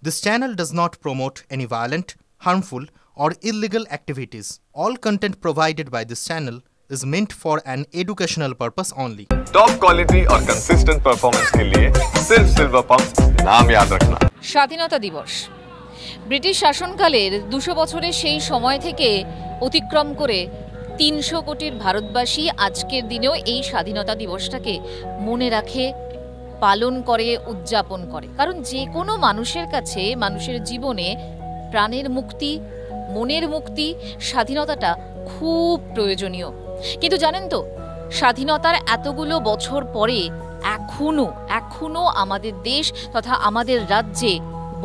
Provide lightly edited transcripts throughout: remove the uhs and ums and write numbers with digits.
This channel does not promote any violent, harmful, or illegal activities. All content provided by this channel is meant for an educational purpose only. Top quality और consistent performance के लिए सिर्फ silver pumps नाम याद रखना। স্বাধীনতা দিবস British শাসনকালের 200 বছরের সেই সময় থেকে অতিক্রম করে 300 কোটির ভারতবাসী আজকের দিনেও এই স্বাধীনতা দিবসটাকে মনে রাখে, পালন করে, উদযাপন করে। কারণ যে কোনো মানুষের কাছে, মানুষের জীবনে প্রাণের মুক্তি, মনের মুক্তি, স্বাধীনতাটা খুব প্রয়োজনীয়। কিন্তু জানেন তো, স্বাধীনতার এতগুলো বছর পরে এখনো আমাদের দেশ তথা আমাদের রাজ্যে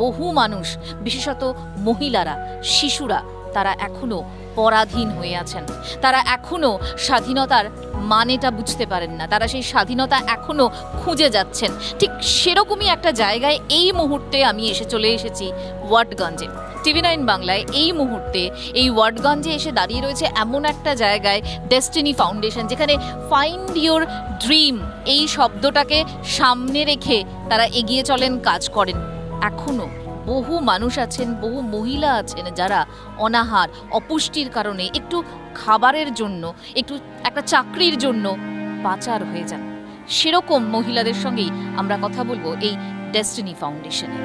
বহু মানুষ, বিশেষত মহিলারা, শিশুরা, তারা এখনো পরাধীন হয়ে আছেন। তারা এখনো স্বাধীনতার মানেটা বুঝতে পারেন না। তারা সেই স্বাধীনতা এখনো খুঁজে যাচ্ছেন। ঠিক সেরকমই একটা জায়গায় এই মুহূর্তে আমি চলে এসেছি ওয়াটগঞ্জে। TV9 বাংলায় এই মুহূর্তে এই ওয়াটগঞ্জে এসে দাঁড়িয়ে রয়েছে এমন একটা জায়গায়, ডেস্টিনি ফাউন্ডেশন, যেখানে ফাইন্ড ইউর ড্রিম এই শব্দটাকে সামনে রেখে তারা এগিয়ে চলেন, কাজ করেন। এখনো বহু মানুষ আছেন, বহু মহিলা আছেন যারা অনাহার, অপুষ্টির কারণে, একটু খাবারের জন্য, একটা চাকরির জন্য পাচার হয়ে যান। সেরকম মহিলাদের সঙ্গেই আমরা কথা বলবো এই ডেস্টিনি ফাউন্ডেশনে।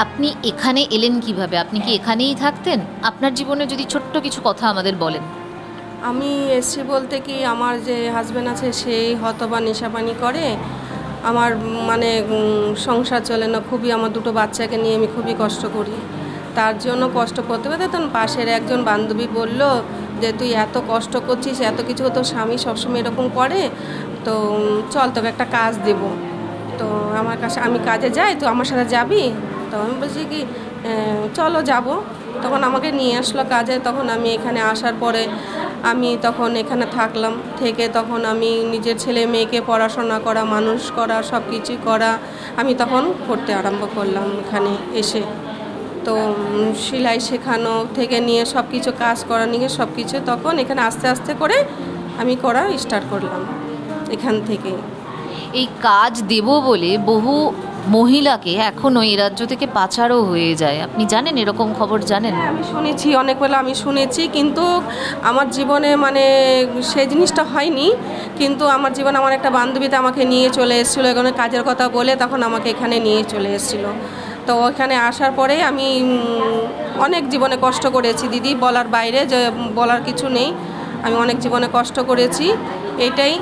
আপনি এখানে এলেন কিভাবে? আপনি কি এখানেই থাকতেন? আপনার জীবনে যদি ছোট্ট কিছু কথা আমাদের বলেন। আমি এসছি বলতে কি, আমার যে হাজব্যান্ড আছে সেই হয়তোবা নেশাপানি করে, আমার মানে সংসার চলে না, খুবই আমার দুটো বাচ্চাকে নিয়ে আমি খুবই কষ্ট করি। তার জন্য কষ্ট করতে করতে তখন পাশের একজন বান্ধবী বলল যে তুই এত কষ্ট করছিস, এত কিছু, তোর স্বামী সবসময় এরকম করে, তো চল তোকে একটা কাজ দেব। তো আমার কাছে, আমি কাজে যাই, তো আমার সাথে যাবি? তো আমি বলছি কি চলো যাব। তখন আমাকে নিয়ে আসলো কাজে। তখন আমি এখানে আসার পরে আমি তখন এখানে থাকলাম, থেকে তখন আমি নিজের ছেলে মেয়েকে পড়াশোনা করা, মানুষ করা, সব কিছুই করা আমি তখন করতে আরম্ভ করলাম এখানে এসে। তো সেলাই শেখানো থেকে নিয়ে সব কিছু, কাজ করা নিয়ে সব কিছু তখন এখানে আস্তে আস্তে করে আমি করা স্টার্ট করলাম এখান থেকে। এই কাজ দেব বলে বহু মহিলাকে এখনো এই রাজ্য থেকে পাচারও হয়ে যায়। আপনি জানেন, এরকম খবর জানেন? আমি শুনেছি, অনেক বেলা আমি শুনেছি, কিন্তু আমার জীবনে মানে সেই জিনিসটা হয়নি। কিন্তু আমার জীবনে আমার একটা বান্ধবীতে আমাকে নিয়ে চলে এসেছিলো, এখানে কাজের কথা বলে তখন আমাকে এখানে নিয়ে চলে এসেছিলো। তো ওখানে আসার পরে আমি অনেক জীবনে কষ্ট করেছি দিদি, বলার বাইরে, যে বলার কিছু নেই। আমি অনেক জীবনে কষ্ট করেছি, এটাই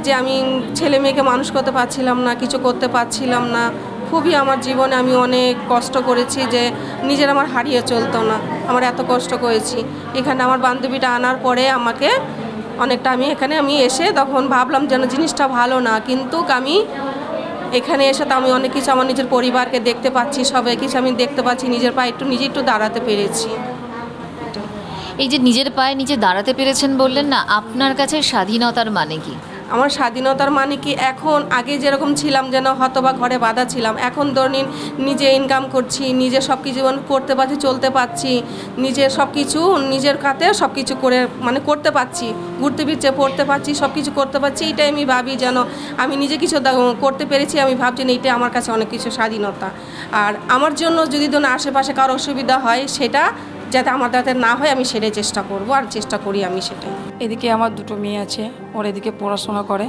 যে আমি ছেলে মেয়েকে মানুষ করতে পারছিলাম না, কিছু করতে পারছিলাম না। খুবই আমার জীবনে আমি অনেক কষ্ট করেছি, যে নিজের আমার হারিয়ে চলতো না, আমার এত কষ্ট করেছি। এখানে আমার বান্ধবীটা আনার পরে আমাকে অনেকটা, আমি এসে তখন ভাবলাম যেন জিনিসটা ভালো না, কিন্তু আমি এখানে এসে তো আমি অনেক কিছু, আমার নিজের পরিবারকে দেখতে পাচ্ছি, সবাই কিছু আমি দেখতে পাচ্ছি, নিজের পায়ে নিজে একটু দাঁড়াতে পেরেছি। এই যে নিজের পায়ে নিজে দাঁড়াতে পেরেছেন বললেন না, আপনার কাছে স্বাধীনতার মানে কি? আমার স্বাধীনতার মানে কি, এখন আগে যেরকম ছিলাম যেন হয়তোবা ঘরে বাঁধা ছিলাম, এখন ধরুন নিজে ইনকাম করছি, নিজে সব কিছু করতে পারছি, চলতে পারছি, নিজের সব কিছু নিজের খাতে সব কিছু করে মানে করতে পারছি, ঘুরতে ফিরতে পড়তে পারছি, সব কিছু করতে পারছি। এটাই আমি ভাবি যেন আমি নিজে কিছু করতে পেরেছি, আমি ভাবছি না, এইটাই আমার কাছে অনেক কিছু স্বাধীনতা। আর আমার জন্য যদি ধরুন আশেপাশে কারো অসুবিধা হয়, সেটা যাতে আমার যাতে না হয় আমি সেটাই চেষ্টা করব, আর চেষ্টা করি আমি সেটাই। এদিকে আমার দুটো মেয়ে আছে, ওর এদিকে পড়াশোনা করে,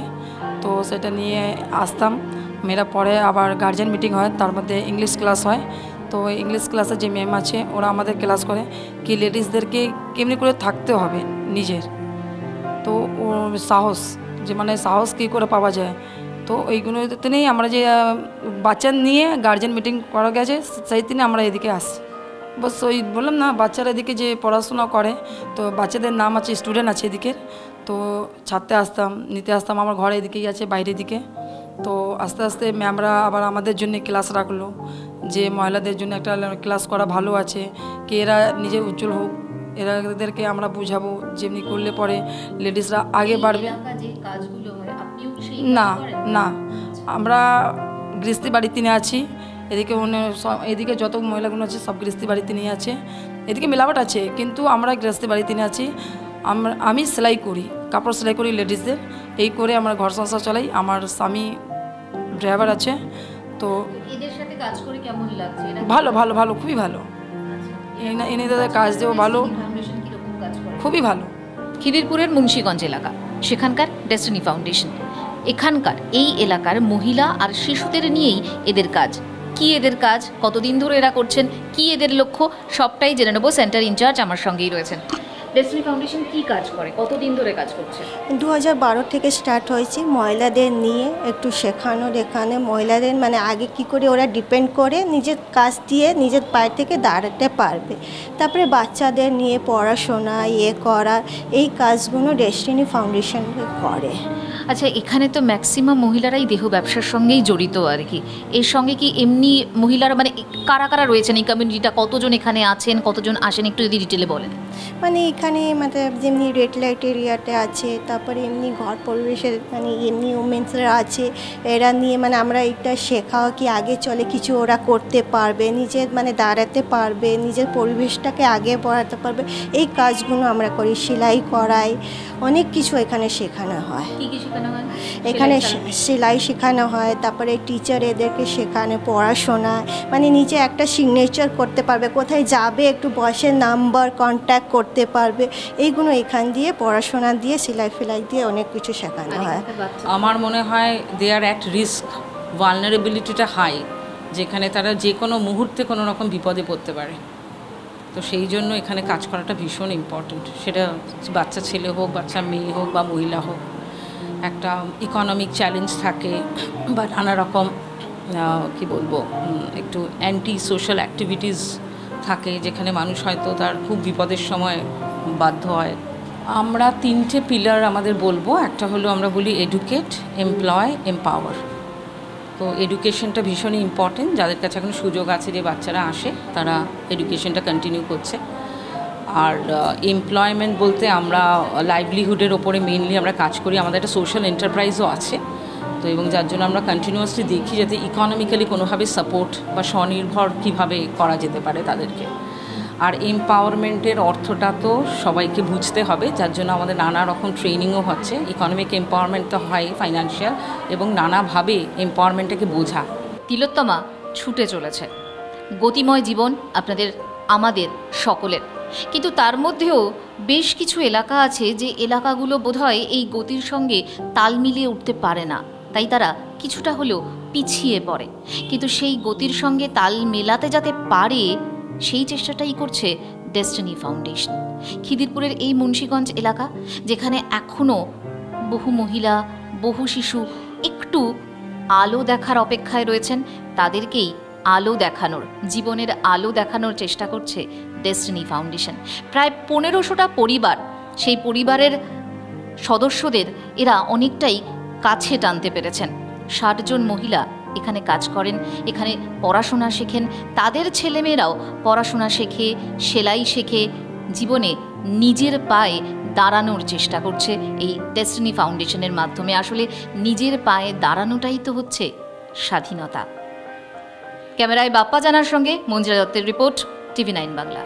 তো সেটা নিয়ে আসতাম। মেয়েরা পড়ে, আবার গার্জেন মিটিং হয়, তার মধ্যে ইংলিশ ক্লাস হয়। তো ইংলিশ ক্লাসে যে ম্যাম আছে ওরা আমাদের ক্লাস করে কি লেডিসদেরকে কেমনি করে থাকতে হবে নিজের, তো ওর সাহস, যে মানে সাহস কী করে পাওয়া যায়। তো ওইগুলোতে নিয়েই আমরা যে বাচ্চা নিয়ে গার্জেন মিটিং করা গেছে, সেই দিনে আমরা এদিকে আসি। বস ওই বললাম না, বাচ্চারা এদিকে যে পড়াশোনা করে, তো বাচ্চাদের নাম আছে, স্টুডেন্ট আছে এদিকে, তো ছাড়তে আসতাম, নিতে আসতাম। আমার ঘরে এদিকেই আছে, বাইরের দিকে। তো আস্তে আস্তে ম্যামরা আবার আমাদের জন্য ক্লাস রাখলো, যে মহিলাদের জন্য একটা ক্লাস করা ভালো আছে, কি এরা নিজে উজ্জ্বল হোক, এদেরকে আমরা বুঝাবো যেমনি করলে পরে লেডিসরা আগে বাড়বে। না না, আমরা গৃহস্থী বাড়িতে আছি, এদিকে এদিকে যত মহিলাগুলো আছে সব গৃহস্থী বাড়িতে নিয়ে আছে, এদিকে মেলাবাট আছে কিন্তু আমরা গৃহস্থী বাড়িতে নিয়ে আছি। আমি সেলাই করি, কাপড় সেলাই করি লেডিসদের, এই করে আমার ঘর সংসার চালাই। আমার স্বামী ড্রাইভার আছে। তো এদের সাথে কাজ করে কেমন লাগছে? ভালো ভালো ভালো, খুবই ভালো। এনাদের কাজ দিয়েও ভালো, খুবই ভালো। খিদিরপুরের মুন্সিগঞ্জ এলাকা, সেখানকার ডেস্টিনি ফাউন্ডেশন, এখানকার এই এলাকার মহিলা আর শিশুদের নিয়েই এদের কাজ। কি এদের কাজ, কতদিন ধরে এরা করছেন, কি এদের লক্ষ্য, সবটাই জেনে নেব। সেন্টার ইনচার্জ আমার সঙ্গেই রয়েছেন। ডেস্টিনি ফাউন্ডেশন কি কাজ করে, কতদিন ধরে কাজ করছে? 2012 থেকে স্টার্ট হয়েছে। মহিলাদের নিয়ে একটু শেখানোর, এখানে মহিলাদের মানে আগে কি করে ওরা ডিপেন্ড করে নিজের কাজ দিয়ে নিজের পায়ে থেকে দাঁড়াতে পারবে, তারপরে বাচ্চাদের নিয়ে পড়াশোনা করা, এই কাজগুলো ডেস্টিনি ফাউন্ডেশন করে। আচ্ছা, এখানে তো ম্যাক্সিমাম মহিলারাই দেহ ব্যবসার সঙ্গেই জড়িত আর কি। এর সঙ্গে কি এমনি মহিলারা মানে কারা কারা রয়েছেন এই কমিউনিটিটা, কতজন এখানে আছেন, কতজন আসেন, একটু যদি ডিটেলে বলেন। মানে এখানে মানে যেমনি রেড লাইট এরিয়াতে আছে, তারপরে এমনি ঘর পরিবেশের মানে এমনি উমেন্সরা আছে, এরা নিয়ে মানে আমরা এটা শেখাও কি আগে চলে কিছু ওরা করতে পারবে, নিজের মানে দাঁড়াতে পারবে, নিজের পরিবেশটাকে আগে বাড়াতে পারবে, এই কাজগুলো আমরা করি। সেলাই করাই, অনেক কিছু এখানে শেখানো হয়। কি কি শেখানো হয় এখানে? সেলাই শেখানো হয়, তারপরে টিচার এদেরকে শেখানো, পড়াশোনা মানে নিজে একটা সিগনেচার করতে পারবে, কোথায় যাবে একটু বসে নাম্বার কন্ট্যাক্ট করতে পারবে, এইগুলো এখান দিয়ে পড়াশোনা দিয়ে সেলাই ফেলাই দিয়ে অনেক কিছু শেখানো হয়। আমার মনে হয় দে আর অ্যাট রিস্ক, ভালনারেবিলিটিটা হাই, যেখানে তারা যে কোনো মুহূর্তে কোনো রকম বিপদে পড়তে পারে। তো সেই জন্য এখানে কাজ করাটা ভীষণ ইম্পর্ট্যান্ট, সেটা বাচ্চা ছেলে হোক, বাচ্চা মেয়ে হোক বা মহিলা হোক। একটা ইকোনমিক চ্যালেঞ্জ থাকে বা নানা রকম কী বলবো একটু অ্যান্টি সোশ্যাল অ্যাক্টিভিটিস থাকে, যেখানে মানুষ হয়তো তার খুব বিপদের সময় বাধ্য হয়। আমরা 3টে পিলার আমাদের বলবো। একটা হলো আমরা বলি এডুকেট, এমপ্লয়, এম্পাওয়ার। তো এডুকেশনটা ভীষণই ইম্পর্টেন্ট। যাদের কাছে এখন সুযোগ আছে যে বাচ্চারা আসে, তারা এডুকেশনটা কন্টিনিউ করছে। আর এমপ্লয়মেন্ট বলতে আমরা লাইভলিহুডের ওপরে মেইনলি আমরা কাজ করি। আমাদের একটা সোশ্যাল এন্টারপ্রাইজও আছে তো, এবং যার জন্য আমরা কন্টিনিউয়াসলি দেখি যাতে ইকোনমিক্যালি কোনোভাবে সাপোর্ট বা স্বনির্ভর কীভাবে করা যেতে পারে তাদেরকে। আর এমপাওয়ারমেন্টের অর্থটা তো সবাইকে বুঝতে হবে, যার জন্য আমাদের নানা রকম ট্রেনিংও হচ্ছে। ইকোনমিক এমপাওয়ারমেন্ট তো হয় ফাইন্যান্সিয়াল, এবং নানাভাবে এমপাওয়ারমেন্টটাকে বোঝা। তিলোত্তমা ছুটে চলেছে, গতিময় জীবন আমাদের সকলের, কিন্তু তার মধ্যেও বেশ কিছু এলাকা আছে যে এলাকাগুলো বোধহয় এই গতির সঙ্গে তাল মিলিয়ে উঠতে পারে না, তাই তারা কিছুটা হলেও পিছিয়ে পড়ে। কিন্তু সেই গতির সঙ্গে তাল মেলাতে যাতে পারে সেই চেষ্টাটাই করছে ডেস্টিনি ফাউন্ডেশন। খিদিরপুরের এই মুন্সিগঞ্জ এলাকা, যেখানে এখনও বহু মহিলা, বহু শিশু একটু আলো দেখার অপেক্ষায় রয়েছেন, তাদেরকেই আলো দেখানোর, জীবনের আলো দেখানোর চেষ্টা করছে ডেস্টিনি ফাউন্ডেশন। প্রায় 1500টা পরিবার, সেই পরিবারের সদস্যদের এরা অনেকটাই কাছে টানতে পেরেছেন। 60 জন মহিলা এখানে কাজ করেন, এখানে পড়াশোনা শেখেন, তাদের ছেলেমেয়েরাও পড়াশোনা শেখে, সেলাই শেখে, জীবনে নিজের পায়ে দাঁড়ানোর চেষ্টা করছে এই ডেস্টিনি ফাউন্ডেশনের মাধ্যমে। আসলে নিজের পায়ে দাঁড়ানোটাই তো হচ্ছে স্বাধীনতা। ক্যামেরায় বাপ্পা জানার সঙ্গে মঞ্জিরা দত্তের রিপোর্ট, TV9 বাংলা।